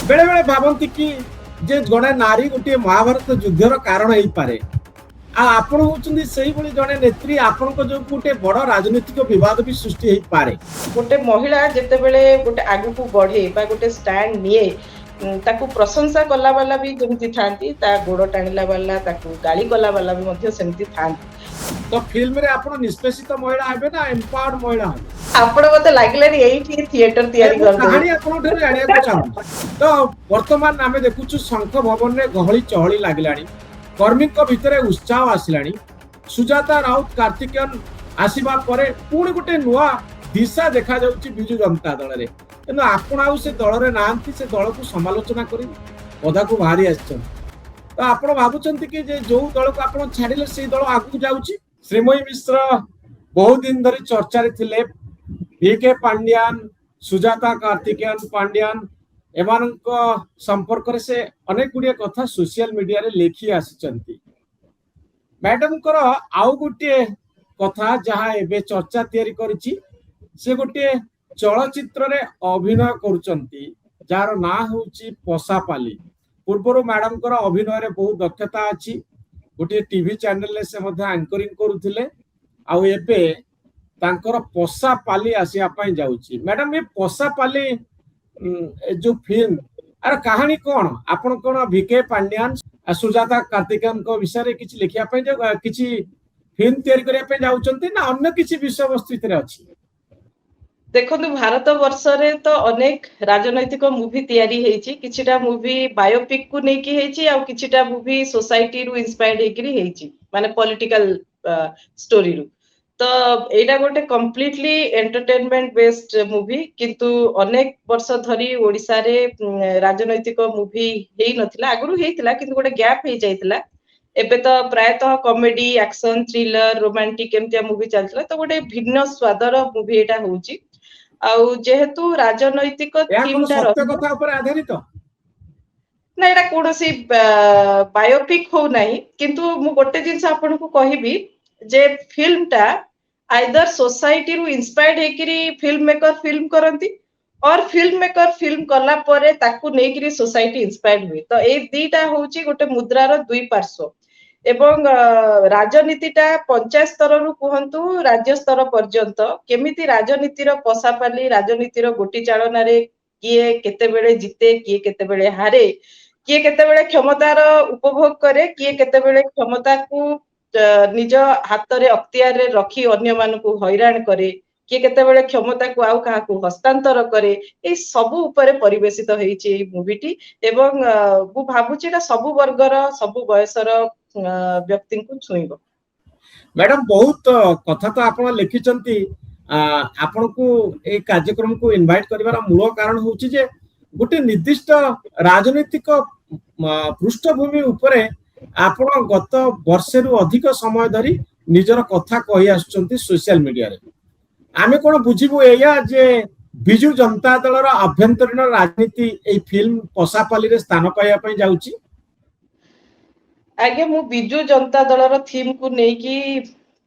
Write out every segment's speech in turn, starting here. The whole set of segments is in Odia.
बेले बेले भावती कि जे जड़े नारी गोटे महाभारत युद्धर कारण हो पारे आपण होचंदी सही भली जड़े नेत्री आपण जो गोटे बड़ राजनीतिक विवाद भी सृष्टि हो पारे। गोटे महिला जेतेबेले गोटे आगु को बढ़े बा गोटे स्टैंड निए ताकू प्रशंसा कला वाला भी जमती थांती ता गोड़ टाणिला वाला ताकू गाली कला वाला भी मध्य सेमती थांती। तो फिल्म रे आपण निष्पेषित महिला हेबे ना एम्पावर्ड महिला हेबे आपण मते लागलेनी एठी थिएटर तयारी कर दे कहानी आपण ठे जानिया को चाहू। तो वर्तमान आमे देखुछु शंख भवन रे गहली चहली लागलानी कर्मी भितर उत्साह आसिलानी सुजाता राउत कार्तिकेयन आसीबा परे पुणी गोटे नुआ दिशा देखा जाउची बिजू जनता दल रे किंतु आपण आउ से दल रे नांती से दल को समालोचना करी पदा को बाहरी आछन। तो आपण भाबुचंती कि जे जो दल को आपण छाडिले से दल आगु जाउची। श्रीमयी मिश्र बहुत दिन धरी चर्चा रे थिले वीके पांड्यान सुजाता कार्तिकेयन पांड्यान एमानक संपर्क रे से अनेक गुडिया कथा सोशल मीडिया रे लेखि आसिचंती। मैडम कर आउ गोटे कथा जहाँ एबे चर्चा तैयारी करिछि से गोटे चलचित्र रे अभिनय करुचंती जार ना होची पसापाली। पूर्वर मैडम कर अभिनय रे बहुत दक्षता अछि गोटे टीवी चैनल रे से मध्य एंकरिंग करुथिले आउ एबे तांकर पसापाली आसिया पई जाउची। मैडम ये पसापाली जो फिल्म अरे कहानी कौन आपण कौन वीके पांड्यान सुजाता कार्तिकेयन को विषय रे किछि लिखिया पई किछि फिल्म तैयारी करिया पई जाउचंती ना अन्य किछि विषय वस्तु इतरे अछि। देखो भारत वर्ष रे तो अनेक राजनैतिक मूवी तैयारी हेची किछिटा मूवी बायोपिक को नै कि हेची आ किछिटा मूवी सोसाइटी रु इंस्पायर्ड हेकरी हेची माने पॉलिटिकल स्टोरी रु। तो एटा गोटे कंप्लीटली एंटरटेनमेंट बेस्ड मूवी किंतु अनेक वर्ष धरी ओडिसा रे राजनैतिक मूवी हेई नथिला आगुरु हेइतिला किंतु गोटे गैप हे जाइतिला। एबे तो प्रायतः कॉमेडी एक्शन थ्रिलर रोमांटिक एमतिया मूवी चलतिला तो गोटे भिन्न स्वादर मूवी एटा होउची। आउ जेहेतु राजनैतिक थीम टा सत्य कथा ऊपर आधारित ना एटा कोनोसी बायोपिक हो नाही किंतु मु गोटे जिंस आपन को कहिबी जे फिल्म टा आइदर सोसाइटी रु इंस्पायर्ड हेकरी फिल्म मेकर फिल्म करंती और फिल्म मेकर फिल्म कला परे ताकू नेकरी सोसाइटी इंस्पायर्ड हुए। तो ए दीटा होउची गोटे मुद्रार दुई पार्श्व एवं राजनीतिटा पंचायत स्तर रु कहंतु राज्य स्तर पर्यंत केमिति राजनीतिर पसापाली राजनीतिर गोटी चालना रे किए केते बेले जिते किए केते बेले हारे किए केते बेले क्षमतार उपभोग करे किए केते बेले क्षमता को निज हाथ रे अख्तियार रे रखी अन्य मानकु हैरान करे किए केते बेले क्षमता को आउ काहा को हस्तांतर करे ए सब ऊपर परिवेशित हेइची ए मूवीटी एवं मु भाबुची एटा सब वर्गर सब बयसर व्यक्ति को छुईबो। मैडम बहुत कथा तो आपण लिखिचंती आपण को ए कार्यक्रम को इनवाइट करिवार मूल कारण होची जे गोटे निर्दिष्ट राजनीतिक पृष्ठभूमि उपरे आपण गत वर्षे रु अधिक समय धरी निजर कथा कहि आछंती सोशल मीडिया रे आमे कोन बुझिबो एया जे बिजू जनता दलर अभ्यंतरीण राजनीति ए फिल्म पसापाली रे स्थान पाइया पई जाउची। आगे मु बिजू जनता दलर थीम को नेकी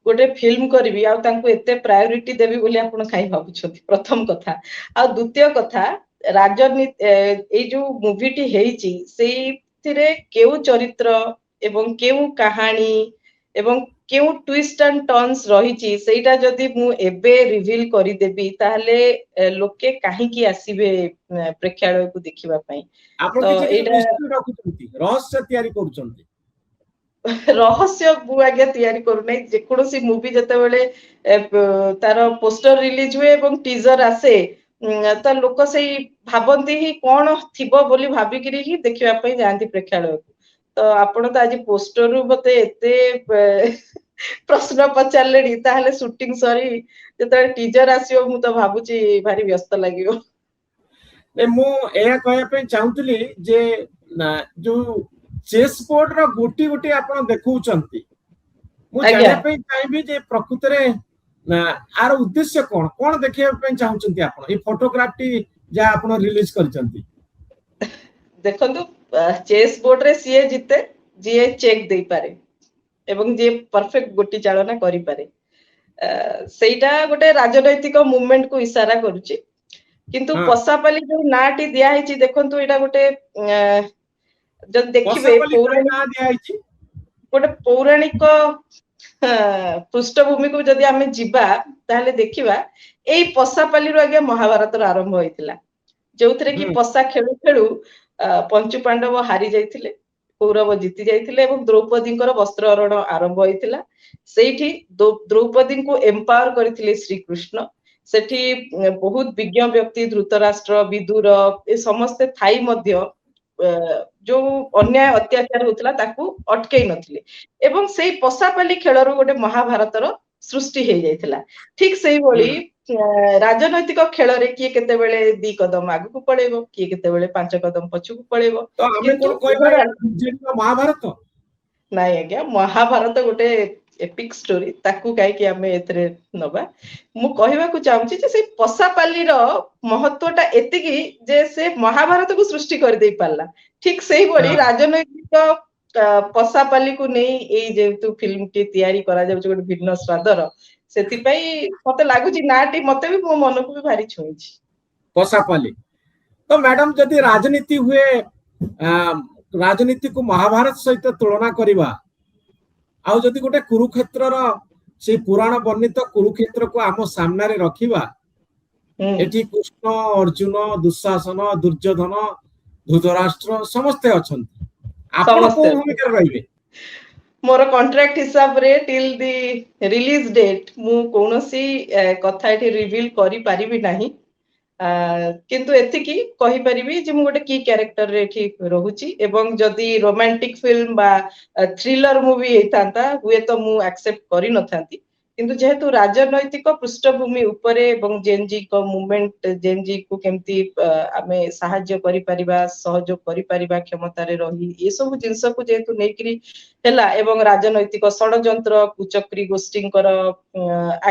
गोटे फिल्म करबी आ तांको एते प्रायोरिटी देबी बोली आपण खाइ भाबुछथि प्रथम कथा आ द्वितीय कथा राजनीति ए जो मूवीटी हेइची सेइथिरे केउ चरित्र एवं केउ कहानी एवं केउ ट्विस्ट एंड टर्न्स रहिची सेइटा जदी मु एबे रिवील करि देबी ताहले लोके काहे की आसीबे प्रेक्षालय को देखिबा पई। आपण किछि मिस्ट्री रखुचंती रहस्य तयारी करूचंती रहस्य मु आगे तैयारी करू नै जे कोनोसी मूवी जते बेले तार पोस्टर रिलीज हुए एवं टीजर आसे त लोक सेई भाबंती ही कोन थिबो बोली भाबिकिरी ही देखिबा पई जानती प्रेक्षालय को। तो आपण तो आज पोस्टर रु बते एते प्रश्न पचारलेनी ताहले शूटिंग सरी जते टीजर आसीओ मु तो भाबुची भारी व्यस्त लागियो। ने मु एया कहया पे चाहूतली जे जो चेस बोर्ड रो गोटी गोटी आपण देखौचंती मु जानिया पे चाहबी जे प्रकृति रे आर उद्देश्य कोन कोन देखिया पे चाहूचंती आपण ए फोटोग्राफी जा आपण रिलीज करचंती। देखंतु चेस बोर्ड रे सीए जिते जीए चेक देई पारे एवं जे परफेक्ट गोटी चालना करि पारे सेटा गोटे राजनैतिक मूवमेंट को इशारा करूची କିନ୍ତୁ ହଁ ପଶାପାଲି ଯୋଉ ନାଁଟି ଦିଆ ହେଇଛି ଦେଖନ୍ତୁ ଏଇଟା ଗୋଟେ ଯଦି ଦେଖିବେ ପଶାପାଲି କାହିଁ ନାଁ ଦିଆହେଇଛି? ଗୋଟେ ପୌରାଣିକ ପୃଷ୍ଠଭୂମିକୁ ଯଦି ଆମେ ଯିବା ତାହେଲେ ଦେଖିବା ଏଇ ପଶାପାଲିରୁ ଆଜ୍ଞା ମହାଭାରତର ଆରମ୍ଭ ହେଇଥିଲା, ଯୋଉଥିରେ କି ହୁଁ ପଶା ଖେଳୁ ଖେଳୁ ପଞ୍ଚୁ ପାଣ୍ଡବ ହାରି ଯାଇଥିଲେ, କୌରବ ଜିତି ଯାଇଥିଲେ ଏବଂ ଦ୍ରୌପଦୀଙ୍କର ବସ୍ତ୍ର ହରଣ ଆରମ୍ଭ ହେଇଥିଲା। ସେଇଠି ଦ୍ରୌପଦୀଙ୍କୁ ଏମ୍ପାୱାର କରିଥିଲେ ଶ୍ରୀକୃଷ୍ଣ। ସେଠି ବହୁତ ବିଜ୍ଞ ବ୍ୟକ୍ତି ଧୃତରାଷ୍ଟ୍ର, ବିଦୁର ଏ ସମସ୍ତେ ଥାଇ ମଧ୍ୟ ଯୋଉ ଅନ୍ୟାୟ ଅତ୍ୟାଚାର ହଉଥିଲା ତାକୁ ଅଟକେଇ ନଥିଲେ ଏବଂ ସେଇ ପଶାପାଲି ଖେଳରୁ ଗୋଟେ ମହାଭାରତର ସୃଷ୍ଟି ହେଇଯାଇଥିଲା। ଠିକ ସେଇଭଳି ହୁଁ ରାଜନୈତିକ ଖେଳରେ କିଏ କେତେବେଳେ 2 କଦମ ଆଗକୁ ପଳେଇବ, କିଏ କେତେବେଳେ 5 କଦମ ପଛକୁ ପଳେଇବ, ତ ଆମେ କିନ୍ତୁ କଣ କହିବା ଉଭୟ ମହାଭାରତ? ନାଇଁ ଆଜ୍ଞା, ମହାଭାରତ ଗୋଟେ ଏପିକ ଷ୍ଟୋରି, ତାକୁ କାହିଁକି ଆମେ ଏଥିରେ ନବା। ମୁଁ କହିବାକୁ ଚାହୁଁଛି ଯେ ସେଇ ପଶାପାଲିର ମହତ୍ଵଟା ଏତିକି ଯେ ସେ ମହାଭାରତକୁ ସୃଷ୍ଟି କରିଦେଇ ପାରିଲା। ଠିକ ସେଇଭଳି ହଁ ରାଜନୈତିକ ପଶାପାଲିକୁ ନେଇ ଏଇ ଯେହେତୁ ଫିଲ୍ମଟି ତିଆରି କରାଯାଉଛି ଗୋଟେ ଭିନ୍ନ ସ୍ଵାଦର, ସେଥିପାଇଁ ମତେ ଲାଗୁଛି ନାଟି ମତେ ବି ମୋ ମନକୁ ବି ଭାରି ଛୁଇଁଛି। ପଶାପାଲି। ତ ମ୍ୟାଡାମ ଯଦି ରାଜନୀତି ହୁଏ, ରାଜନୀତିକୁ ମହାଭାରତ ସହିତ ତୁଳନା କରିବା, ଆଉ ଯଦି ଗୋଟେ କୁରୁକ୍ଷେତ୍ରର ସେଇ ପୁରାଣ ବର୍ଣ୍ଣିତ କୁରୁକ୍ଷେତ୍ରକୁ ଆମ ସାମ୍ନାରେ ରଖିବା, ହୁଁ ଏଠି କୃଷ୍ଣ, ଅର୍ଜୁନ, ଦୁଃଶାସନ, ଦୁର୍ଯ୍ୟୋଧନ, ଧୃତରାଷ୍ଟ୍ର ସମସ୍ତେ ଅଛନ୍ତି। ଆପଣ ସମସ୍ତେ କୋଉ ଅଛନ୍ତି। ଭୂମିକାରେ ରହିବେ? ମୋର କଣ୍ଟ୍ରାକ୍ଟ ହିସାବରେ ଟିଲ୍ ଦି ରିଲିଜ ଡେଟ୍ ମୁଁ କୌଣସି କଥା ଏଠି ରିଭିଲ କରିପାରିବି ନାହିଁ, କିନ୍ତୁ ଏତିକି କହିପାରିବି ଯେ ମୁଁ ଗୋଟେ କି କ୍ୟାରେକ୍ଟରରେ ଏଠି ରହୁଛି ଏବଂ ଯଦି ରୋମାଣ୍ଟିକ ଫିଲ୍ମ ବା ଥ୍ରିଲର ମୁଭି ହେଇଥାନ୍ତା ହୁଏତ ମୁଁ ଆକ୍ସେପ୍ଟ କରିନଥାନ୍ତି, କିନ୍ତୁ ଯେହେତୁ ରାଜନୈତିକ ପୃଷ୍ଠଭୂମି ଉପରେ ଏବଂ ଜେନଜିଙ୍କ ମୁଭମେଣ୍ଟ, ଜେନଜିକୁ କେମିତି ଆମେ ସାହାଯ୍ୟ କରିପାରିବା, ସହଯୋଗ କରିପାରିବା କ୍ଷମତାରେ ରହି, ଏସବୁ ଜିନିଷକୁ ଯେହେତୁ ନେଇକରି ହେଲା ଏବଂ ରାଜନୈତିକ ଷଡଯନ୍ତ୍ର, କୁଚକ୍ରୀ ଗୋଷ୍ଠୀଙ୍କର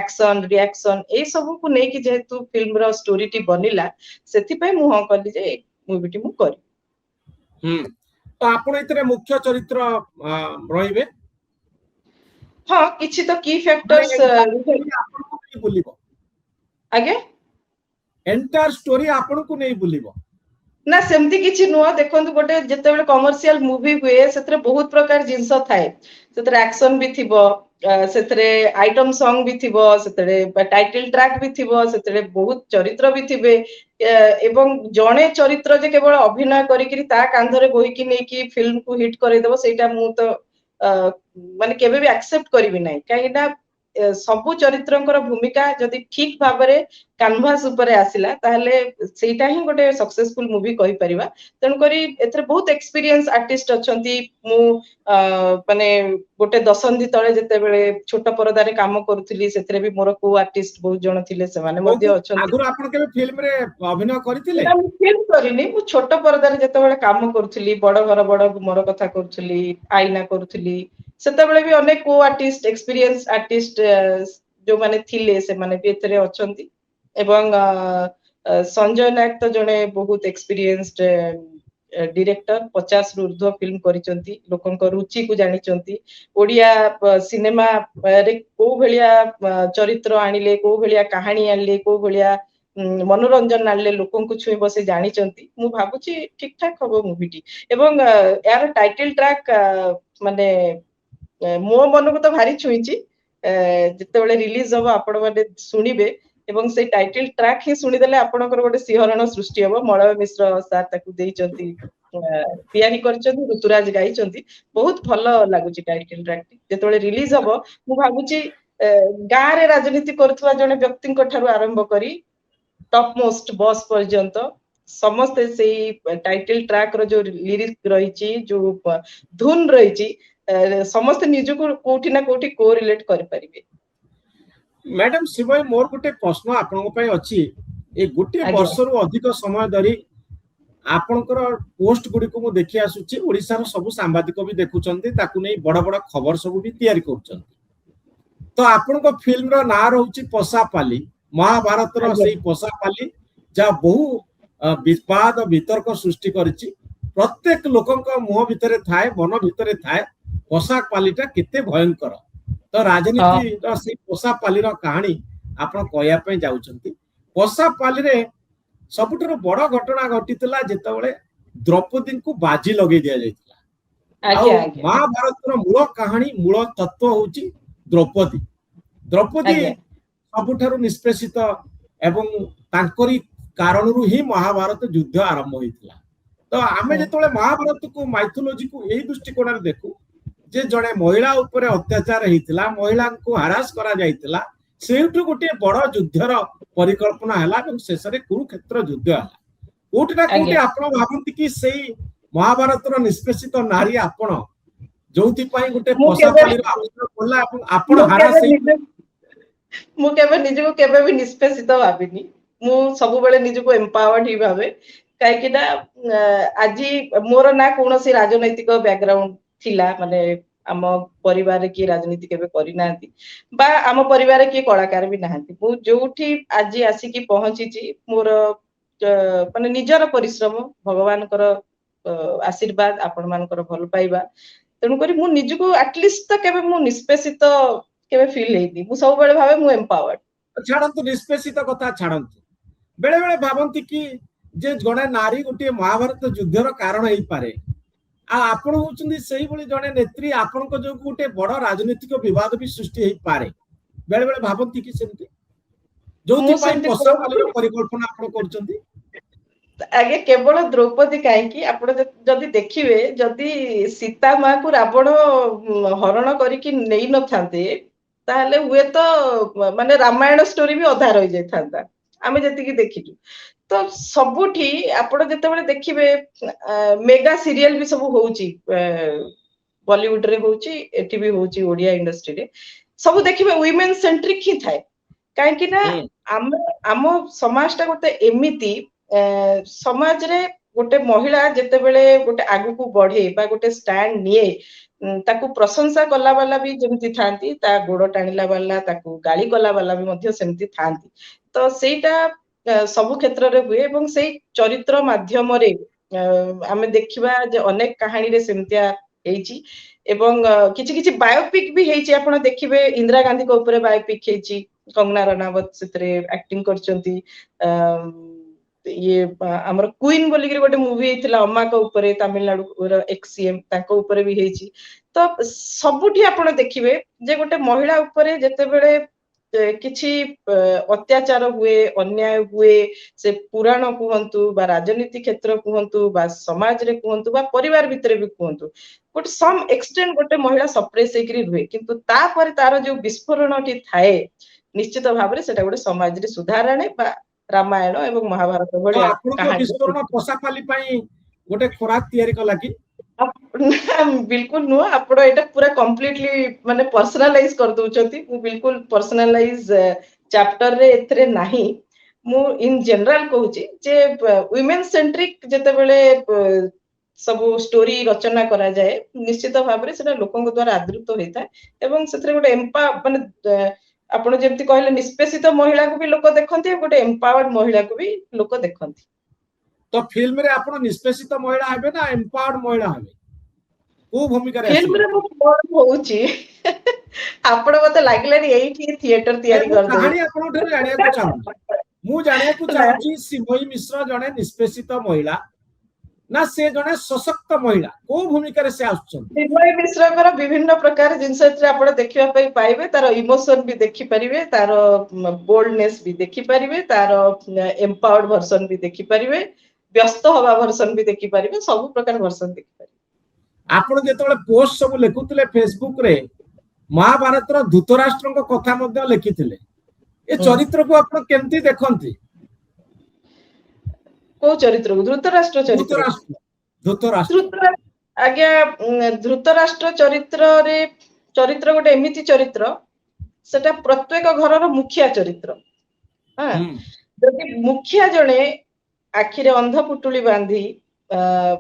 ଆକ୍ସନ ରିଆକ୍ସନ ଏଇ ସବୁକୁ ନେଇକି ଯେହେତୁ ଫିଲ୍ମର ଷ୍ଟୋରିଟି ବନିଲା, ସେଥିପାଇଁ ମୁଁ ହଁ କଲି ଯେ ଏଇ ମୁଭିଟି ମୁଁ କରିବି। ହୁଁ, ତ ଆପଣ ଏଥିରେ ମୁଖ୍ୟ ଚରିତ୍ର ରହିବେ? ହଁ, କିଛି ତ କି ମାନେ ଫ୍ୟାକ୍ଟର୍ସ ଆପଣଙ୍କୁ ନେଇ ବୁଲିବ, ଆଜ୍ଞା। ଏଣ୍ଟାୟାର ଷ୍ଟୋରି ଆପଣଙ୍କୁ ନେଇ ବୁଲିବ। ନା ସେମିତି କିଛି ନୁହଁ, ଦେଖନ୍ତୁ ଗୋଟେ ଯେତେବେଳେ କମର୍ସିଆଲ ମୁଭି ହୁଏ ସେଥିରେ ବହୁତ ପ୍ରକାର ଜିନିଷ ଥାଏ, ସେଥିରେ ଆକ୍ସନ ବି ଥିବ, ସେଥିରେ ଆଇଟମ ସଙ୍ଗ ବି ଥିବ, ସେଥିରେ ଟାଇଟଲ ଟ୍ରାକ୍ ବି ଥିବ, ସେଥିରେ ବହୁତ ଚରିତ୍ର ବି ଥିବେ ଏବଂ ଜଣେ ଚରିତ୍ର ଯେ କେବଳ ଅଭିନୟ କରିକିରି ତା କାନ୍ଧରେ ବୋହିକି ନେଇକି ଫିଲ୍ମକୁ ହିଟ୍ କରେଇଦବ ସେଇଟା ମୁଁ ତ ମାନେ କେବେ ବି ଆକ୍ସେପ୍ଟ କରିବି ନାହିଁ, କାହିଁକି ନା ସବୁ ଚରିତ୍ରଙ୍କର ଭୂମିକା ଯଦି ଠିକ ଭାବରେ କାନଭାସ ଉପରେ ଆସିଲା ତାହେଲେ ସେଇଟା ହିଁ ଗୋଟେ ସକ୍ସେସଫୁଲ ମୁଭି କହିପାରିବା। ତେଣୁକରି ଏଥିରେ ବହୁତ ଏକ୍ସପିରିଏନ୍ସ ଆର୍ଟିଷ୍ଟ ଅଛନ୍ତି। ମୁଁ ମାନେ ଗୋଟେ ଦଶନ୍ଧି ତଳେ ଯେତେବେଳେ ଛୋଟ ପରଦାରେ କାମ କରୁଥିଲି ସେଥିରେ ବି ମୋର କୋ ଆର୍ଟିଷ୍ଟ ବହୁତ ଜଣ ଥିଲେ, ସେମାନେ ମଧ୍ୟ ଅଛନ୍ତି। ଆଗରୁ ଆପଣ କେବେ ଫିଲ୍ମରେ ଅଭିନୟ କରିଥିଲେ? ନା ମୁଁ ଫିଲ୍ମ କରିନି, ମୁଁ ଛୋଟ ପରଦାରେ ଯେତେବେଳେ କାମ କରୁଥିଲି, ବଡ ଘର ବଡ ଘୁମର କଥା କରୁଥିଲି, ଆଇନା କରୁଥିଲି, ସେତେବେଳେ ବି ଅନେକ କୋ ଆର୍ଟିଷ୍ଟ, ଏକ୍ସପିରିଏନ୍ସ ଆର୍ଟିଷ୍ଟ ଯୋଉମାନେ ଥିଲେ ସେମାନେ ବି ଏଥିରେ ଅଛନ୍ତି ଏବଂ ସଞ୍ଜୟ ନାୟକ ତ ଜଣେ ବହୁତ ଏକ୍ସପିରିଏନ୍ସଡ ଡିରେକ୍ଟର, 50 ରୁ ଉର୍ଦ୍ଧ୍ୱ ଫିଲ୍ମ କରିଛନ୍ତି, ଲୋକଙ୍କ ରୁଚିକୁ ଜାଣିଛନ୍ତି, ଓଡିଆ ସିନେମାରେ କୋଉ ଭଳିଆ ଚରିତ୍ର ଆଣିଲେ, କୋଉ ଭଳିଆ କାହାଣୀ ଆଣିଲେ, କୋଉ ଭଳିଆ ମନୋରଞ୍ଜନ ଆଣିଲେ ଲୋକଙ୍କୁ ଛୁଇଁବ ସେ ଜାଣିଛନ୍ତି। ମୁଁ ଭାବୁଛି ଠିକ ଠାକ ହବ ମୁଭିଟି ଏବଂ ଏହାର ଟାଇଟଲ ଟ୍ରାକ୍ ମାନେ ମୋ ମନକୁ ତ ଭାରି ଛୁଇଁଛି। ଯେତେବେଳେ ରିଲିଜ ହବ ଆପଣ ମାନେ ଶୁଣିବେ ଏବଂ ସେଇ ଟାଇଟଲ ଟ୍ରାକ୍ ହିଁ ଶୁଣିଦେଲେ ଆପଣଙ୍କର ଗୋଟେ ସିଂହରଣ ସୃଷ୍ଟି ହବ। ମଳୟ ମିଶ୍ର ସାର୍ ତାକୁ ଦେଇଛନ୍ତି, ତିଆରି କରିଛନ୍ତି, ଋତୁରାଜ ଗାଇଛନ୍ତି, ବହୁତ ଭଲ ଲାଗୁଛି ଟାଇଟଲ ଟ୍ରାକ୍ ଟି। ଯେତେବେଳେ ରିଲିଜ ହବ ମୁଁ ଭାବୁଛି ଗାଁରେ ରାଜନୀତି କରୁଥିବା ଜଣେ ବ୍ୟକ୍ତିଙ୍କ ଠାରୁ ଆରମ୍ଭ କରି ଟପ ମୋଷ୍ଟ ବସ୍ ପର୍ଯ୍ୟନ୍ତ ସମସ୍ତେ ସେଇ ଟାଇଟଲ ଟ୍ରାକ୍ ର ଯୋଉ ଲିରିକ୍ସ ରହିଛି, ଯୋଉ ଧୁନ ରହିଛି, ସମସ୍ତେ ନିଜକୁ କୋଉଠି ନା କୋଉଠି କୋରିଲେଟ କରିପାରିବେ। ମ୍ୟାଡାମ ଶିବୟ, ମୋର ଗୋଟେ ପ୍ରଶ୍ନ ଆପଣଙ୍କ ପାଇଁ ଅଛି। ଏ ଗୋଟିଏ ଆଜ୍ଞା ବର୍ଷରୁ ଅଧିକ ସମୟ ଧରି ଆପଣଙ୍କର ପୋଷ୍ଟ ଗୁଡିକୁ ମୁଁ ଦେଖି ଆସୁଛି, ଓଡିଶାର ସବୁ ସାମ୍ବାଦିକ ବି ଦେଖୁଛନ୍ତି, ତାକୁ ନେଇ ବଡ ବଡ ଖବର ସବୁ ବି ତିଆରି କରୁଛନ୍ତି। ତ ଆପଣଙ୍କ ଫିଲ୍ମର ନାଁ ରହୁଛି ପଶାପାଲି, ମହାଭାରତର ଆଜ୍ଞା ସେଇ ପଶାପାଲି, ଯାହା ବହୁ ବିବାଦ ବିତର୍କ ସୃଷ୍ଟି କରିଛି। ପ୍ରତ୍ୟେକ ଲୋକଙ୍କ ମୁହଁ ଭିତରେ ଥାଏ, ମନ ଭିତରେ ଥାଏ, ପଶାପାଲିଟା କେତେ ଭୟଙ୍କର। ତ ହଁ ରାଜନୀତିର ସେଇ ପଶାପାଲିର କାହାଣୀ ଆପଣ କହିବା ପାଇଁ ଯାଉଛନ୍ତି। ପଶାପାଲିରେ ସବୁଠାରୁ ବଡ ଘଟଣା ଘଟିଥିଲା ଯେତେବେଳେ ଦ୍ରୌପଦୀଙ୍କୁ ବାଜି ଲଗେଇ ଦିଆଯାଇଥିଲା। ଆଉ ଆଜ୍ଞା ଆଜ୍ଞା ମହାଭାରତର ମୂଳ କାହାଣୀ ମୂଳ ତତ୍ତ୍ୱ ହଉଛି ଦ୍ରୌପଦୀ। ଦ୍ରୌପଦୀ ଆଜ୍ଞା ସବୁଠାରୁ ନିଷ୍ପେଷିତ ଏବଂ ତାଙ୍କରି କାରଣରୁ ହିଁ ମହାଭାରତ ଯୁଦ୍ଧ ଆରମ୍ଭ ହୋଇଥିଲା। ତ ଆମେ ହୁଁ ଯେତେବେଳେ ମହାଭାରତକୁ ମାଇଥୋଲୋଜିକୁ ଏଇ ଦୃଷ୍ଟିକୋଣରେ ଦେଖୁ ଯେ ଜଣେ ମହିଳା ଉପରେ ଅତ୍ୟାଚାର ହେଇଥିଲା, ମହିଳାଙ୍କୁ ହ୍ରାସ କରାଯାଇଥିଲା, ସେଇଠୁ ଗୋଟିଏ ବଡ ଯୁଦ୍ଧର ପରିକଳ୍ପନା ହେଲା ଏବଂ ଶେଷରେ କୁରୁକ୍ଷେତ୍ର ଯୁଦ୍ଧ ହେଲା। କୋଉଠି ନା କୋଉଠି ଆଜ୍ଞା ଆପଣ ଭାବନ୍ତି କି ସେଇ ମହାଭାରତର ନିଷ୍ପେଷିତ ନାରୀ ଆପଣ, ଯୋଉଥିପାଇଁ ଗୋଟେ ମୁଁ କେବେ ପଶାପାଲିର ଆବଶ୍ୟକ ପଡିଲା ଏବଂ ଆପଣ ମୁଁ ହ୍ରାସ କେବେ ହେଇ ନିଜ ମୁଁ କେବେ ନିଜକୁ କେବେ ବି ନିଷ୍ପେଷିତ ଭାବିନି। ମୁଁ ସବୁବେଳେ ନିଜକୁ ଏମ୍ପାୱାର୍ଡ ହିଁ ଭାବେ। କାହିଁକି ନା ଆଜି ମୋର ନା କୌଣସି ରାଜନୈତିକ ବ୍ୟାକଗ୍ରାଉଣ୍ଡ ଥିଲା, ମାନେ ଆମ ପରିବାରରେ କିଏ ରାଜନୀତି କେବେ କରିନାହାନ୍ତି ବା ଆମ ପରିବାରରେ କିଏ କଳାକାର ବି ନାହାନ୍ତି। ମୁଁ ଯୋଉଠି ଆଜି ଆସିକି ପହଞ୍ଚିଛି ମୋର ମାନେ ନିଜର ପରିଶ୍ରମ, ଭଗବାନଙ୍କର ଆଶୀର୍ବାଦ, ଆପଣ ମାନଙ୍କର ଭଲ ପାଇବା। ତେଣୁକରି ମୁଁ ନିଜକୁ ଆଟଲିଷ୍ଟ ତ କେବେ ମୁଁ ନିଷ୍ପେଷିତ କେବେ ଫିଲ୍ ହେଇନି। ମୁଁ ସବୁବେଳେ ଭାବେ ମୁଁ ଏମ୍ପାୱାର୍ଡ। ଛାଡନ୍ତୁ, ନିଷ୍ପେଷିତ କଥା ଛାଡନ୍ତୁ, ବେଳେ ବେଳେ ଭାବନ୍ତି କି ଯେ ଜଣେ ନାରୀ ଗୋଟିଏ ମହାଭାରତ ଯୁଦ୍ଧର କାରଣ ହେଇପାରେ, ଆଉ ଆପଣ ହଉଛନ୍ତି ସେଇଭଳି ଜଣେ ନେତ୍ରୀ, ଆପଣଙ୍କ ଯୋଗୁ ଗୋଟେ ବଡ ରାଜନୈତିକ ବିବାଦ ବି ସୃଷ୍ଟି ହେଇପାରେ, ବେଳେ ବେଳେ ଭାବନ୍ତି କି ସେମିତି, ମୁଁ ଯୋଉଥିପାଇଁ ସେମିତି ପଶାପାଲିର ପରିକଳ୍ପନା ଆପଣ କରୁଛନ୍ତି? ଆଜ୍ଞା କେବଳ ଦ୍ରୌପଦୀ କାହିଁକି, ଆପଣ ଯଦି ଦେଖିବେ, ଯଦି ସୀତା ମାକୁ ରାବଣ ହରଣ କରିକି ନେଇ ନଥାନ୍ତେ ତାହେଲେ ହୁଏତ ମାନେ ରାମାୟଣ ଷ୍ଟୋରି ବି ଅଧା ରହିଯାଇଥାନ୍ତା, ଆମେ ଯେତିକି ଦେଖିଛୁ। ତ ସବୁଠି ଆପଣ ଯେତେବେଳେ ଦେଖିବେ ମେଗା ସିରିଏଲ ବି ସବୁ ହଉଛି, ବଲିଉଡ ରେ ହଉଛି, ଏଠି ବି ହଉଛି ଓଡିଆ ଇଣ୍ଡଷ୍ଟ୍ରିରେ, ସବୁ ଦେଖିବେ ୱିମେନ ସେଣ୍ଟ୍ରିକ ହିଁ ଥାଏ। କାହିଁକି ନା ହୁଁ ଆମ ଆମ ସମାଜ ଟା ଗୋଟେ ଏମିତି ସମାଜରେ ଗୋଟେ ମହିଳା ଯେତେବେଳେ ଗୋଟେ ଆଗକୁ ବଢେ ବା ଗୋଟେ ଷ୍ଟାଣ୍ଡ ନିଏ, ତାକୁ ପ୍ରଶଂସା କଲା ବାଲା ବି ଯେମିତି ଥାନ୍ତି, ତା ଗୋଡ ଟାଣିଲା ବାଲା, ତାକୁ ଗାଳି କଲା ବାଲା ବି ମଧ୍ୟ ସେମିତି ଥାନ୍ତି। ତ ସେଇଟା ସବୁ କ୍ଷେତ୍ରରେ ହୁଏ ଏବଂ ସେଇ ଚରିତ୍ର ମାଧ୍ୟମରେ ଆମେ ଦେଖିବା ଯେ ଅନେକ କାହାଣୀରେ ସେମିତିଆ ହେଇଛି। ଏବଂ କିଛି କିଛି ବାୟୋପିକ ବି ହେଇଛି, ଆପଣ ଦେଖିବେ ଇନ୍ଦିରା ଗାନ୍ଧୀଙ୍କ ଉପରେ ବାୟୋପିକ ହେଇଛି, କଙ୍ଗନା ରଣାୱତ ସେଥିରେ ଆକ୍ଟିଂ କରିଛନ୍ତି। ଇଏ ଆମର କୁଇନ ବୋଲିକିରି ଗୋଟେ ମୁଭି ହେଇଥିଲା ଅମାଙ୍କ ଉପରେ, ତାମିଲନାଡୁ ଏକ୍ସ ସିଏମ, ତାଙ୍କ ଉପରେ ବି ହେଇଛି। ତ ସବୁଠି ଆପଣ ଦେଖିବେ ଯେ ଗୋଟେ ମହିଳା ଉପରେ ଯେତେବେଳେ କିଛି ଅତ୍ୟାଚାର ହୁଏ, ଅନ୍ୟାୟ ହୁଏ, ସେ ପୁରାଣ କୁହନ୍ତୁ ବା ରାଜନୀତି କ୍ଷେତ୍ର କୁହନ୍ତୁ ବା ସମାଜରେ କୁହନ୍ତୁ ବା ପରିବାର ଭିତରେ ବି କୁହନ୍ତୁ, ଗୋଟେ ସମ ଏକ୍ସଟେଣ୍ଡ ଗୋଟେ ମହିଳା ସପ୍ରେସ ହେଇକରି ରୁହେ, କିନ୍ତୁ ତାପରେ ତାର ଯୋଉ ବିସ୍ଫୋରଣଟି ଥାଏ, ନିଶ୍ଚିତ ଭାବରେ ସେଟା ଗୋଟେ ସମାଜରେ ସୁଧାର ଆଣେ ବା ରାମାୟଣ ଏବଂ ମହାଭାରତ ତ ଭଳିଆ ଆପଣଙ୍କ କାହାଣୀ। ବିସ୍ଫୋରଣ ପଶାପାଲି ପାଇଁ ଗୋଟେ ଖୋରାକ ତିଆରି କଲା କି? ବିଲକୁଲ ନୁହଁ, ଆପଣ ଏଇଟା ପୁରା କମ୍ପ୍ଲିଟଲି ମାନେ ପର୍ସନାଲାଇଜ କରିଦଉଛନ୍ତି। ମୁଁ ବିଲକୁଲ ପର୍ସନାଲାଇଜ ଚାପ୍ଟରରେ ଏଥିରେ ନାହିଁ। ମୁଁ ଇନ ଜେନେରାଲ କହୁଛି ଯେ ୱିମେନ ସେଣ୍ଟ୍ରିକ ଯେତେବେଳେ ସବୁ ଷ୍ଟୋରି ରଚନା କରାଯାଏ, ନିଶ୍ଚିତ ଭାବରେ ସେଟା ଲୋକଙ୍କ ଦ୍ଵାରା ଆଦୃତ ହେଇଥାଏ ଏବଂ ସେଥିରେ ଗୋଟେ ମାନେ ଆପଣ ଯେମିତି କହିଲେ ନିଷ୍ପେଷିତ ମହିଳାକୁ ବି ଲୋକ ଦେଖନ୍ତି, ଗୋଟେ ଏମ୍ପାୱାର୍ଡ ମହିଳାକୁ ବି ଲୋକ ଦେଖନ୍ତି। ତ ଫିଲ୍ମରେ ଆପଣ ନିଷ୍ପେଷିତ ମହିଳା ହେବେ ନା ଏମ୍ପାୱାର୍ଡ ମହିଳା ହେବେ? କୋଉ ଭୂମିକାରେ ଆସିବେ? ଫିଲ୍ମରେ ମୁଁ କଣ ହଉଛି ଆପଣ ମତେ ଲାଗିଲାଣି ଏଇଠି ଥିଏଟର ତିଆରି ମୁଁ କରିଦେବେ। କାହାଣୀ ଆପଣଙ୍କ ଠାରୁ ଜାଣିବାକୁ ଚାହୁଁଛି। ମୁଁ ଜାଣିବାକୁ ନା ଚାହୁଁଛି ସିମଇ ମିଶ୍ର ଜଣେ ନିଷ୍ପେଷିତ ମହିଳା ନା ସେ ଜଣେ ସଶକ୍ତ ମହିଳା, କୋଉ ଭୂମିକାରେ ସେ ଆସୁଛନ୍ତି? ଚିନ୍ମୟୀ ମିଶ୍ରଙ୍କର ବିଭିନ୍ନ ପ୍ରକାର ଜିନିଷ ଏଥିରେ ଆପଣ ଦେଖିବା ପାଇଁ ପାଇବେ, ତାର ଇମୋସନ ବି ଦେଖିପାରିବେ, ତାର ବୋଲ୍ଡନେସ ବି ଦେଖିପାରିବେ, ତାର ଏମ୍ପାୱାର୍ଡ ଭର୍ସନ ବି ଦେଖିପାରିବେ, ବ୍ୟସ୍ତ ହବା ଭର୍ସନ ବି ଦେଖିପାରିବେ, ସବୁ ପ୍ରକାର ଭର୍ସନ ଦେଖିପାରିବେ। ଆପଣ ଯେତେବେଳେ ପୋଷ୍ଟ ସବୁ ଲେଖୁଥିଲେ ଫେସବୁକ ରେ, ମହାଭାରତର ଧୂତରାଷ୍ଟ୍ରଙ୍କ କଥା ମଧ୍ୟ ଲେଖିଥିଲେ। ଏ ହୁଁ ଚରିତ୍ରକୁ ଆପଣ କେମିତି ଦେଖନ୍ତି? କୋଉ ଚରିତ୍ରକୁ? ଧୃତରାଷ୍ଟ୍ର ଚରିତ୍ରକୁ? ଧୂତରାଷ୍ଟ୍ର ଧୂତରାଷ୍ଟ୍ର ଧୃତରା ଆଜ୍ଞା ଧୃତରାଷ୍ଟ୍ର ଚରିତ୍ର ଗୋଟେ ଏମିତି ଚରିତ୍ର, ସେଟା ପ୍ରତ୍ୟେକ ଘରର ମୁଖିଆ ଚରିତ୍ର। ହଁ, ହୁଁ ଯଦି ମୁଖିଆ ଜଣେ ଆଖିରେ ଅନ୍ଧ ପୁଟୁଳି ବାନ୍ଧି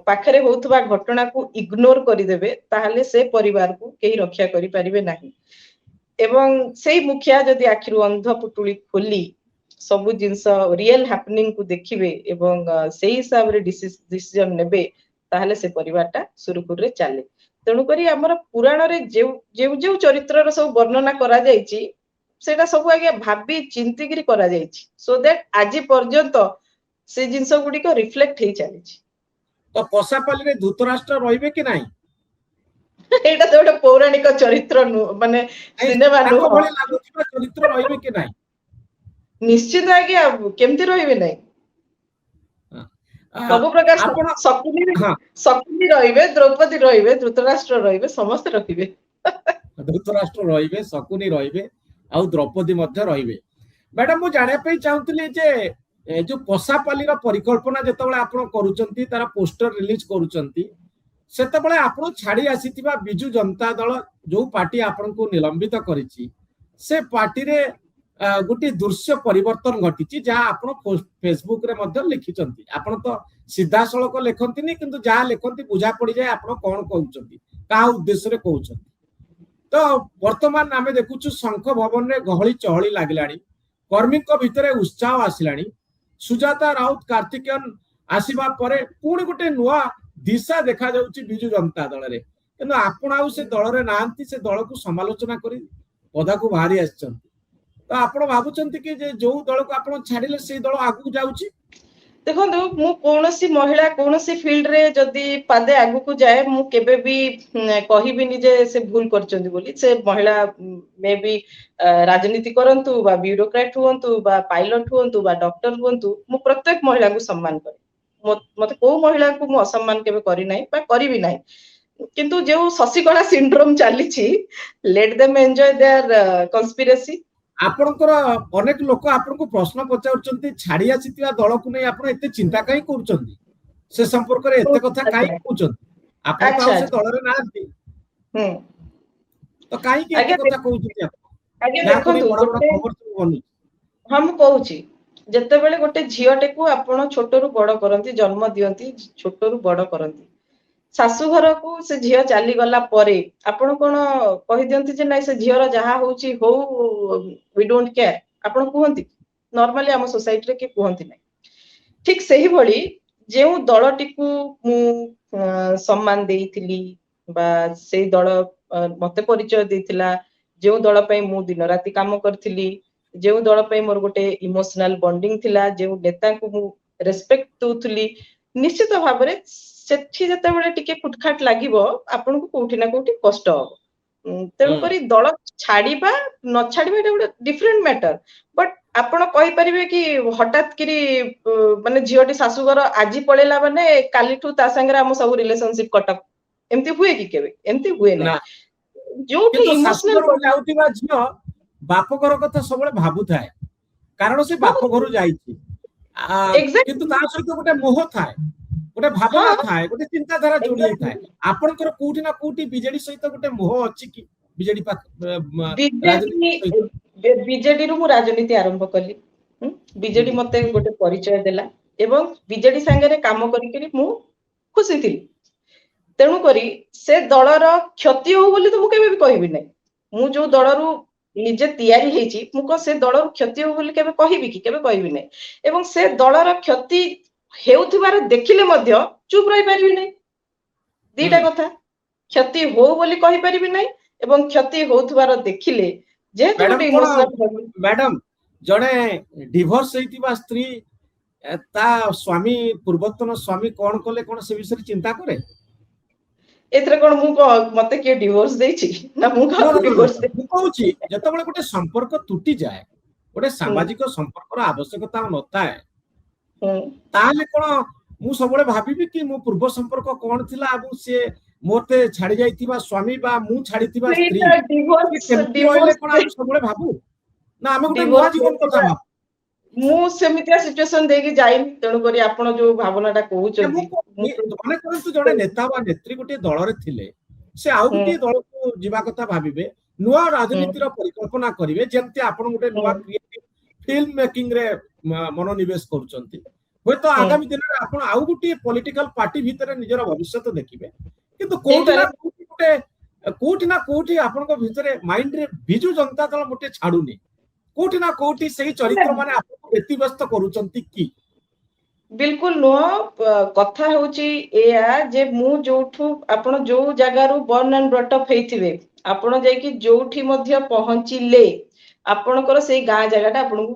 ପାଖରେ ହଉଥିବା ଘଟଣାକୁ ଇଗନୋର କରିଦେବେ, ତାହେଲେ ସେ ପରିବାରକୁ କେହି ରକ୍ଷା କରିପାରିବେ ନାହିଁ। ଏବଂ ସେଇ ମୁଖିଆ ଯଦି ଆଖିରୁ ଅନ୍ଧ ପୁଟୁଳି ଖୋଲି ସବୁ ଜିନିଷ ରିଏଲ ହାପନିଂକୁ ଦେଖିବେ ଏବଂ ସେଇ ହିସାବରେ ଡିସିଜନ ନେବେ, ତାହେଲେ ସେ ପରିବାରଟା ସୁରୁଖୁରୁରେ ଚାଲେ। ତେଣୁକରି ଆମର ପୁରାଣରେ ଯୋଉ ଯୋଉ ଚରିତ୍ରର ସବୁ ବର୍ଣ୍ଣନା କରାଯାଇଛି, ସେଇଟା ସବୁ ଆଜ୍ଞା ଭାବି ଚିନ୍ତିକିରି କରାଯାଇଛି, ସୋ ଦ୍ୟାଟ ଆଜି ପର୍ଯ୍ୟନ୍ତ से जिनस गुड़िक रिफ्लेक्ट हो चली तो पशापाली रे धृतराष्ट्र रहिबे कि नाही एटा तो गोटे पौराणिक चरित्र माने सिनेमा ताको नुह भली लाଗୁଥିବା चरित्र रहिबे कि नाही निश्चित आज्ञा केमती रहिबे नहीं सब प्रकार आपण हाँ शकुनी रहिबे द्रौपदी रहिबे धृतराष्ट्र रहिबे समस्त रहिबे धृतराष्ट्र रहिबे शकुनी रहिबे आउ द्रौपदी मध्य रहिबे मैडम मु जाने पे चाहूतली जे जो पशापाली रा परिकल्पना जेतबळे आपण करूचंती तारा पोस्टर रिलीज करूचंती सेतबळे आपण छाडी आसीतिबा बिजू जनता दल जो पार्टी आपण को निलंबित करिछि से पार्टी रे गोटे दृश्य परिवर्तन घटी जहाँ आपण फेसबुक रे मध्य लिखिचंती आपण तो सीधा सड़क लेखंती नहीं किंतु जहाँ लिखंती बुझा पड़ी जाए आपण कौन कहउचंती का उद्देश्य रे कहउचंती तो वर्तमान आमे देखुछु शंख भवन रे गहली चहली लागलानी कर्मी भितर उत्साह आसिलानी सुजाता राउत कार्तिकेयन आसीबा परे पुणी गोटे नुआ दिशा देखा जाउची बिजू जनता दल रे किंतु आपण आउ से दल रे नांती से दल को समालोचना करी पदा को बाहरी आछंती तो आपण भाबुचंती कि जे जो दल को आपण छाडिले से दल आगु जाउची देखो मु कौनसी महिला कौनसी फील्ड रे जदि पादे आगु को जाए मु केबे भी कहिबिनी जे से भूल करचंदी बोली से महिला मे भी राजनीति करंतु बा ब्यूरोक्रेट हुंतु बा पायलट हुंतु बा डॉक्टर हुंतु मु प्रत्येक महिला को सम्मान करे मते को महिला को मु असम्मान केबे करी नाही बा करी भी नाही किंतु जो शशिकला सिंड्रोम चली छी let them enjoy there conspiracy आपनकर अनेक लोक आपनको प्रश्न पचाउचंती छाडी आसीतिबा दल को नै आपण एते चिंता काई करूचंती से संपर्क रे एते कथा काई कहउचंती आपण तो से दल रे नांती तो काई के एते कथा कहउचंती आपण आगे देखंतु हम कहउची जते बेले गोटे झियोटे को आपण छोटरू बड़ करंती जन्म दियंती छोटरू बड़ करंती शाशु घर को से झियो चली गला परे आपण कोन कहि दियंती जे नै से झियोर जहा होउची हो वी डोंट केयर आपण कहंती नॉर्मली हम सोसाइटी रे के कहंती नै ठीक सही भली जेउ दलटी को मु सम्मान देइथिली बा से दल मते परिचय देइथिला जेउ दल पई मु दिन राति काम करथिली जेउ दल पई मोर गोटे इमोशनल बॉन्डिंग थिला जेउ नेता को मु रेस्पेक्ट दोथली निश्चित भाव रे सेठी जते बेले टिके कुटखाट लागिवो आपन को कोठी ना कोठी कष्ट हो तेनु करी दल छाड़ीबा न छाड़ीबा एटा गोटे डिफरेंट मैटर बट आपण कहि परिबे कि हठात करी माने झियोटी शाशुगर आजी पळेला माने कालीठू ता संगे हम सब रिलेशनशिप कटक एम्ति हुए कि केबे एम्ति हुए ना जो कि इमोशनल लाउतिबा झियो बाप घर कथा सबले भाबु थाए कारण से बाप घर जाईची किंतु ता सहित गोटे मोह थाए गोटे भावना थाए गोटे चिंता धारा जोड़ी थाए आपनकर कोठी ना कोठी बीजेडी सहित गोटे मोह अछि कि बीजेडी बीजेडी रु मु राजनीति आरंभ कली बीजेडी मते गोटे परिचय देला एवं बीजेडी संगे रे काम करी करी मु खुशी थी तेणु करी से दलर क्षति हो बोली तो मु केबे भी कहबी नै मु जो दलरु निजे तैयारी हेची मु को से दलर क्षति हो बोली केबे कहबी कि केबे कहबी नै एवं से दलर क्षति हेउथिबार देखिले मध्य चुप रही परिबी नै दीटा कथा क्षति हो बोली कहि परिबी नै एवं क्षति होउथिबार देखिले जे गोटे इमोशनल मैडम जणे डिवोर्स हेतिबा स्त्री ता स्वामी पूर्वतन स्वामी कोन कले कोन से विषय चिंता करे एथरे कोन मु को मते के डिवोर्स देछि ना मु का डिवोर्स दे मु कहूची जतबेले गोटे संपर्क टूटी जाए गोटे सामाजिक संपर्क रो आवश्यकता नता है ताले कोन मु सबले भाबिबी कि मो पूर्व संपर्क कोन थिला आबु से मोते छाडी जाईतिबा स्वामी बा मु छाडीतिबा स्त्री डिवोर्स कोन आबु सबले भाबु ना हम गोटे नवा जीवन कथा भाबु मु सेमितिया सिचुएशन देगी जाई तेणु करी आपण जो भावनाटा कहउछन माने कोन जड़े नेता बा नेत्री गोटे दल रे थिले से आउ गोटे दल को जीवा कथा भाबिबे नुवा राजनीति रो परिकल्पना करिवे जेंति आपण गोटे नुवा क्रिएटिव फिल्म मेकिंग रे मनोनिवेश करूचंती होय तो आगामी दिन रे आपण आउ गोटे पॉलिटिकल पार्टी भीतर निजर भविष्य देखिबे किंतु कोठी ना कोठी आपण को भीतर माइंड रे बिजू जनता दल मोटे छाडुनी कोठी ना कोठी सही चरित्र माने आपको व्यक्तिगत करूचंती की बिल्कुल नो कथा होची एया जे मु जोठू आपण जो जगह रु बर्न एंड ब्रॉट अप हेथिबे आपण जाय कि जोठी मध्य पहुंचिले आपणकर सेही गां जगहटा आपन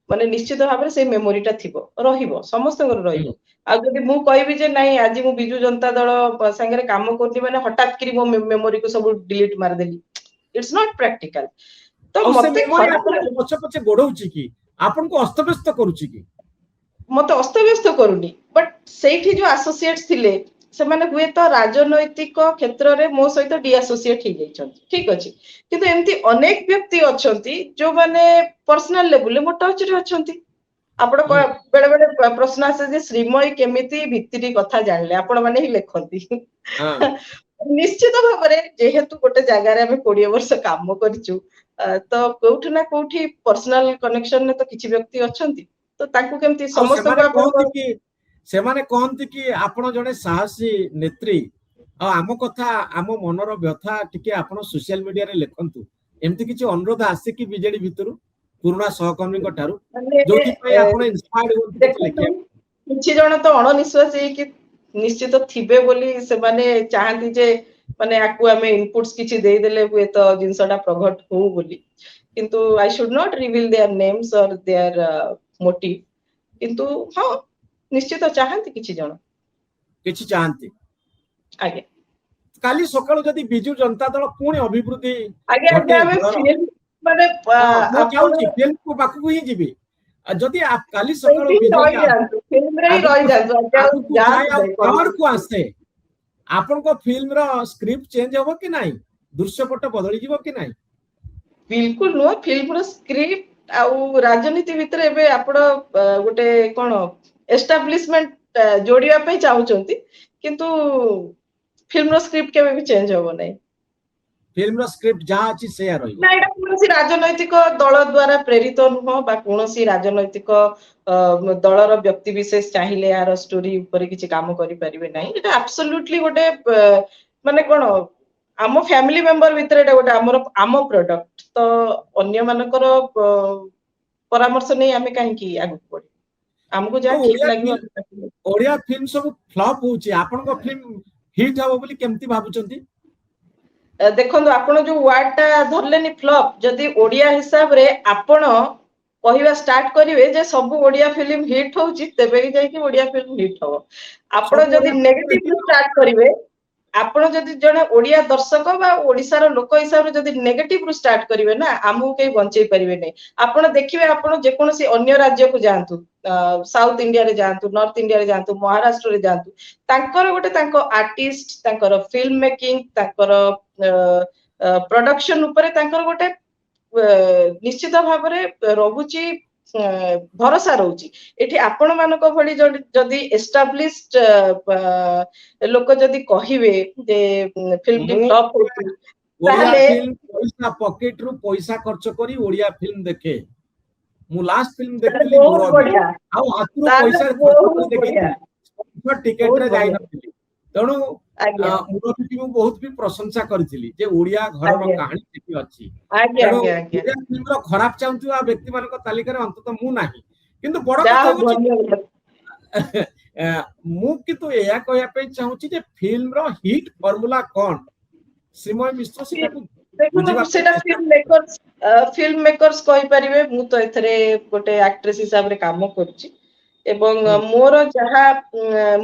ମାନେ ନିଶ୍ଚିତ ଭାବରେ ସେଇ ମେମୋରିଟା ଥିବ ରହିବ ସମସ୍ତଙ୍କର ରହିବ। ଆଉ ଯଦି ମୁଁ କହିବି ଯେ ନାଇଁ ଆଜି ମୁଁ ବିଜୁ ଜନତା ଦଳ ସାଙ୍ଗରେ କାମ କରୁଛି ମାନେ ହଠାତ୍ କରି ମୋ ମେମୋରିକୁ ସବୁ ଡିଲିଟ ମାରିଦେଲି, ଇଟ୍ସ ନଟ୍ ପ୍ରାକ୍ଟିକାଲ। ତ ଆଉ ସେ ମତେ ମେମୋରି ଖରାପ ଆପଣଙ୍କୁ ପଛେ ପଛେ ଗୋଡଉଛି କି, ଆପଣଙ୍କୁ ଅସ୍ତବ୍ୟସ୍ତ କରୁଛି କି? ମତେ ଅସ୍ତବ୍ୟସ୍ତ କରୁନି, ବଟ୍ ସେଇଠି ଯୋଉ ଆସୋସିଏଟ୍ସ ଥିଲେ ସେମାନେ ହୁଏତ ରାଜନୈତିକ କ୍ଷେତ୍ରରେ ମୋ ସହିତ ଡିଆସୋସିଏଟ ହେଇଯାଇଛନ୍ତି, ଠିକ ଅଛି। କିନ୍ତୁ ଏମିତି ଅନେକ ବ୍ୟକ୍ତି ଅଛନ୍ତି ଯୋଉମାନେ ପର୍ସନାଲ ଲେବୁଲରେ ମୋ ଟଚରେ ଅଛନ୍ତି। ଆପଣ ହୁଁ, ବେଳେ ବେଳେ ପ୍ରଶ୍ନ ଆସେ ଯେ ଶ୍ରୀମୟୀ କେମିତି ଭିତିରି କଥା ଜାଣିଲେ, ଆପଣ ମାନେ ହିଁ ଲେଖନ୍ତି। ହଁ ନିଶ୍ଚିତ ଭାବରେ ଯେହେତୁ ଗୋଟେ ଜାଗାରେ ଆମେ 20 ବର୍ଷ କାମ କରିଛୁ, ତ କୋଉଠି ନା କୋଉଠି ପର୍ସନାଲ କନେକ୍ସନରେ ତ କିଛି ବ୍ୟକ୍ତି ଅଛନ୍ତି, ତ ତାଙ୍କୁ କେମିତି ଆଉ ସେମାନେ ସମସ୍ତଙ୍କୁ କହନ୍ତି ଆପଣଙ୍କ କି ସେମାନେ କହନ୍ତି କି ଆପଣ ଜଣେ ସାହସୀ ନେତ୍ରୀ, ଆଉ ଆମ କଥା ଆମ ମନର ବ୍ୟଥା ଟିକେ ଆପଣ ସୋସିଆଲ ମିଡିଆରେ ଲେଖନ୍ତୁ, ଏମିତି କିଛି ଅନୁରୋଧ ଆସେ କି ବିଜେଡି ଭିତରୁ ପୁରୁଣା ସହକର୍ମୀଙ୍କ ଠାରୁ, ମାନେ ଯୋଉଥିପାଇଁ ଆପଣ ଇନ୍ସପାୟାର୍ଡ ହୁଅନ୍ତି କିଛି ଦେଖନ୍ତୁ ଲେଖିବାକୁ? କିଛି ଜଣ ତ ଅଣନିଶ୍ୱାସୀ ହେଇକି ନିଶ୍ଚିତ ଥିବେ ବୋଲି ସେମାନେ ଚାହାନ୍ତି ଯେ ମାନେ ଆକୁ ଆମେ ଇନପୁଟ୍ସ କିଛି ଦେଇଦେଲେ ହୁଏତ ଜିନିଷଟା ପ୍ରଘଟ ହଉ ବୋଲି, କିନ୍ତୁ I should not reveal their names or their motive. କିନ୍ତୁ ହଁ ନିଶ୍ଚିତ ଚାହାନ୍ତି କିଛି ଜଣ। କିଛି ଚାହାନ୍ତି। ଆଜ୍ଞା କାଲି ସକାଳୁ ଯଦି ବିଜୁ ଜନତା ଦଳ ପୁଣି ଅଭିବୃଦ୍ଧି ଆଜ୍ଞା ଘଟେ ଆଜ୍ଞା ଆମେ ଦଳର, ଫିଲ୍ମ ମାନେ ହଁ ମୁଁ ଆପଣ ଯାଉଛି ଫିଲ୍ମ ପାଖକୁ ହିଁ ଯିବି। ଆଉ ଯଦି କାଲି ସକାଳୁ ସେଇଠି ହିଁ ବିଜେଡି ରହିଯାଆନ୍ତୁ, ଫିଲ୍ମରେ ହିଁ ଆଗକୁ ରହିଯାଆନ୍ତୁ, ଆଜ୍ଞା ଆଉ ଆଗକୁ ଯାଏ ଯାଆନ୍ତୁ ଆଉ ନାହିଁ ପାୱାରକୁ politics କୁ। ଆସେ, ଆପଣଙ୍କ ଫିଲ୍ମର ସ୍କ୍ରିପ୍ଟ ଚେଞ୍ଜ ହବ କି ନାହିଁ, ଦୃଶ୍ୟପଟ ବଦଳିଯିବ କି ନାହିଁ? ବିଲକୁଲ ନୁହଁ, ଫିଲ୍ମର ସ୍କ୍ରିପ୍ଟ ଆଉ ରାଜନୀତି ଭିତରେ ଏବେ ଆପଣ ଗୋଟେ କଣ ଏଷ୍ଟାବ୍ଲିଶମେଣ୍ଟ ଯୋଡିବା ପାଇଁ ଚାହୁଁଛନ୍ତି, କିନ୍ତୁ ଫିଲ୍ମର ସ୍କ୍ରିପ୍ଟ କେବେ ବି ଚେଞ୍ଜ ହବ ନାହିଁ। ଫିଲ୍ମର ସ୍କ୍ରିପ୍ଟ ଯାହା ଅଛି ସେଇଆ ନା ରହିବ। ଏଇଟା କୌଣସି ରାଜନୈତିକ ଦଳ ଦ୍ଵାରା ପ୍ରେରିତ ନୁହଁ ବା କୌଣସି ରାଜନୈତିକ ଦଳର ବ୍ୟକ୍ତି ବିଶେଷ ଚାହିଁଲେ ଏହାର ଷ୍ଟୋରି ଉପରେ କିଛି କାମ କରିପାରିବେ ନାହିଁ। ଏଇଟା ଆବସଲ୍ୟୁଟଲି ଗୋଟେ ମାନେ କଣ ଆମ ଫ୍ୟାମିଲି ମେମ୍ବର ଭିତରେ ଏଇଟା ଗୋଟେ ଆମ ପ୍ରଡକ୍ଟ, ତ ଅନ୍ୟ ମାନଙ୍କର ପରାମର୍ଶ ନେଇ ଆମେ କାହିଁକି ଆଗକୁ ବଢିବା, ଆମକୁ ଆଉ ଯାହା ଠିକ ଲାଗିବ ଆମେ ତାକୁ କରିବା। ଓଡିଆ ଫିଲ୍ମ ସବୁ ଫ୍ଲପ ହଉଛି, ଆପଣଙ୍କ ଫିଲ୍ମ ହିଟ୍ ହବ ବୋଲି କେମିତି ଭାବୁଛନ୍ତି? ଦେଖନ୍ତୁ ଆପଣ ଯୋଉ ୱାର୍ଡ ଟା ଧରିଲେନି ଫ୍ଲପ୍, ଯଦି ଓଡିଆ ହିସାବରେ ଆପଣ କହିବା ଷ୍ଟାର୍ଟ କରିବେ ଯେ ସବୁ ଓଡିଆ ଫିଲ୍ମ ହିଟ୍ ହଉଛି, ତେବେ ହିଁ ଯାଇକି ଓଡିଆ ଫିଲ୍ମ ହିଟ୍ ହବ। ଆପଣ ସବୁ ଯଦି ଓଡିଆ ଫିଲ୍ମ ନେଗେଟିଭ ରୁ ଷ୍ଟାର୍ଟ କରିବେ, ଆପଣ ଯଦି ଜଣେ ଓଡିଆ ଦର୍ଶକ ବା ଓଡିଶାର ଲୋକ ହିସାବରେ ଯଦି ନେଗେଟିଭ ରୁ ଷ୍ଟାର୍ଟ କରିବେ ନା, ଆମକୁ କେହି ବଞ୍ଚେଇ ପାରିବେ ନାହିଁ। ଆପଣ ଦେଖିବେ ଆପଣ ଯେକୌଣସି ଅନ୍ୟ ରାଜ୍ୟକୁ ଯାଆନ୍ତୁ, ସାଉଥ ଇଣ୍ଡିଆରେ ଯାଆନ୍ତୁ, ନର୍ଥ ଇଣ୍ଡିଆରେ ଯାଆନ୍ତୁ, ମହାରାଷ୍ଟ୍ରରେ ଯାଆନ୍ତୁ, ତାଙ୍କର ଗୋଟେ ତାଙ୍କ ଆର୍ଟିଷ୍ଟ, ତାଙ୍କର ଫିଲ୍ମ ମେକିଂ, ତାଙ୍କର ପ୍ରଡକ୍ସନ ଉପରେ ତାଙ୍କର ଗୋଟେ ନିଶ୍ଚିତ ଭାବରେ ରହୁଛି, ଭରସା ରହୁଛି। ଏଠି ଆପଣ ମାନଙ୍କ ଭଳି ଯଦି ଏଷ୍ଟାବ୍ଲିଶଡ ଲୋକ ଯଦି କହିବେ ଯେ ଫିଲ୍ମଟି ମୁଁ ଫ୍ଲପ୍ ହଉଛି, ଓଡିଆ ତାହେଲେ ଫିଲ୍ମ ପଇସା ପକେଟ ରୁ ପଇସା ଖର୍ଚ୍ଚ କରି ଓଡିଆ ଫିଲ୍ମ ଦେଖେ। ମୁଁ ଲାଷ୍ଟ ଫିଲ୍ମ ଦେଖିଥିଲି ବହୁତ ମୁରବୀ, ବଢିଆ, ଆଉ ହାତରୁ ତାହେଲେ ପଇସା ଖର୍ଚ୍ଚ କରି ବହୁତ ବଢିଆ, ଦେଖିଥିଲି, ଟିକେଟ ରେ ବହୁତ ବଢିଆ। ଯାଇନଥିଲି। ତେଣୁ ଆଜ୍ଞା ମୁରବୀକୁ ମୁଁ ବହୁତ ବି ପ୍ରଶଂସା କରିଥିଲି ଯେ ଓଡିଆ ଘରର ଆଜ୍ଞା କାହାଣୀ ସେଠି ଅଛି। ଆଜ୍ଞା ତେଣୁ ଆଜ୍ଞା ଆଜ୍ଞା ଓଡିଆ ଫିଲ୍ମର ଖରାପ ଚାହୁଁଥିବା ବ୍ୟକ୍ତି ମାନଙ୍କ ତାଲିକାରେ ଅନ୍ତତଃ ମୁଁ ନାହିଁ। କିନ୍ତୁ ବଡ ଯାହା କଥା ହଉ ହଉଛି ଧନ୍ୟବାଦ। ମୁଁ କିନ୍ତୁ ଏହା କହିବା ପାଇଁ ଚାହୁଁଛି ଯେ ଫିଲ୍ମର ହିଟ୍ ଫର୍ମୁଲା କଣ, ଶ୍ରୀମୟ ମିଶ୍ର ସେଟାକୁ ଦେଖନ୍ତୁ ବୁଝିବା ପାଇଁ ସେଟା ଚେଷ୍ଟା ଫିଲ୍ମ ମେକର୍ସ କହିପାରିବେ, ମୁଁ ତ ଏଥିରେ ଗୋଟେ ଆକ୍ଟ୍ରେସ ହିସାବରେ କାମ କରୁଛି ଏବଂ ହୁଁ ମୋର ଯାହା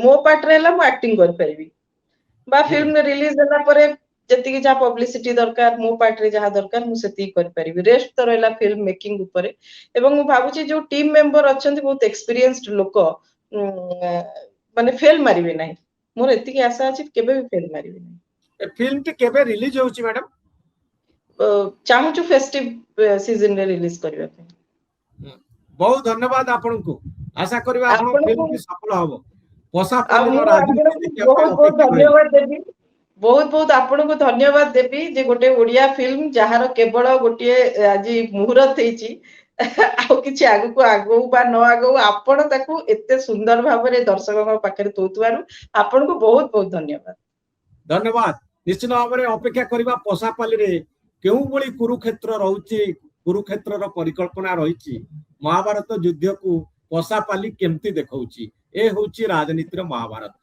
ମୋ ପାର୍ଟରେ ହେଲା ମୁଁ ଆକ୍ଟିଂ କରିପାରିବି, ବା ହୁଁ ଫିଲ୍ମ ରିଲିଜ ହେଲା ପରେ ଯେତିକି ଯାହା ପବ୍ଲିସିଟି ଦରକାର, ମୋ ପାର୍ଟରେ ଯାହା ଦରକାର ମୁଁ ସେତିକି କରିପାରିବି, ରେଷ୍ଟ ତ ରହିଲା ଫିଲ୍ମ ମେକିଂ ଉପରେ। ଏବଂ ମୁଁ ଭାବୁଛି ଯୋଉ ଟିମ ମେମ୍ବର ଅଛନ୍ତି ବହୁତ ଏକ୍ସପିରିଏନ୍ସଡ ଲୋକ, ମାନେ ଫେଲ ମାରିବେ ନାହିଁ, ମୋର ଏତିକି ଆଶା ଅଛି କେବେ ବି ଫେଲ ମାରିବେ ନାହିଁ। ଏ ଫିଲ୍ମଟି କେବେ ରିଲିଜ ହଉଛି ମ୍ୟାଡାମ? ଚାହୁଁଛୁ ଫେଷ୍ଟିଭ ସିଜନରେ ରିଲିଜ କରିବା ପାଇଁ। ବହୁତ ଧନ୍ୟବାଦ ଆପଣଙ୍କୁ, ଆଶା କରିବା ଆପଣଙ୍କ ଆପଣଙ୍କୁ ଫିଲ୍ମଟି ସଫଳ ହବ। ଆଉ ପଶାପାଲିର ମୁଁ ରାଜନୀତି ଆପଣଙ୍କୁ ଦେଖିବା ପାଇଁ ବହୁତ ବହୁତ ଅପେକ୍ଷା ରହିଲି। ଧନ୍ୟବାଦ ଦେବି, ବହୁତ ବହୁତ ଆପଣଙ୍କୁ ଧନ୍ୟବାଦ ଦେବି ଯେ ଗୋଟେ ଓଡିଆ ଫିଲ୍ମ ଯାହାର କେବଳ ଗୋଟିଏ ଆଜି ମୁହୂର୍ତ ହେଇଛି, ଆଉ କିଛି ଆଗକୁ ଆଗଉ ବା ନ ଆଗଉ ଆପଣ ତାକୁ ଏତେ ସୁନ୍ଦର ଭାବରେ ଦର୍ଶକଙ୍କ ପାଖରେ ତୋଉଥିବାରୁ ଆପଣଙ୍କୁ ବହୁତ ବହୁତ ଧନ୍ୟବାଦ। ଧନ୍ୟବାଦ। ନିଶ୍ଚିତ ଭାବରେ ଅପେକ୍ଷା କରିବା ପଶାପାଲିରେ କେଉଁଭଳି କୁରୁକ୍ଷେତ୍ର ରହୁଛି, କୁରୁକ୍ଷେତ୍ରର ପରିକଳ୍ପନା ରହିଛି, ମହାଭାରତ ଯୁଦ୍ଧକୁ ପଶାପାଲି କେମିତି ଦେଖଉଛି, ଏ ହଉଛି ରାଜନୀତିର ମହାଭାରତ।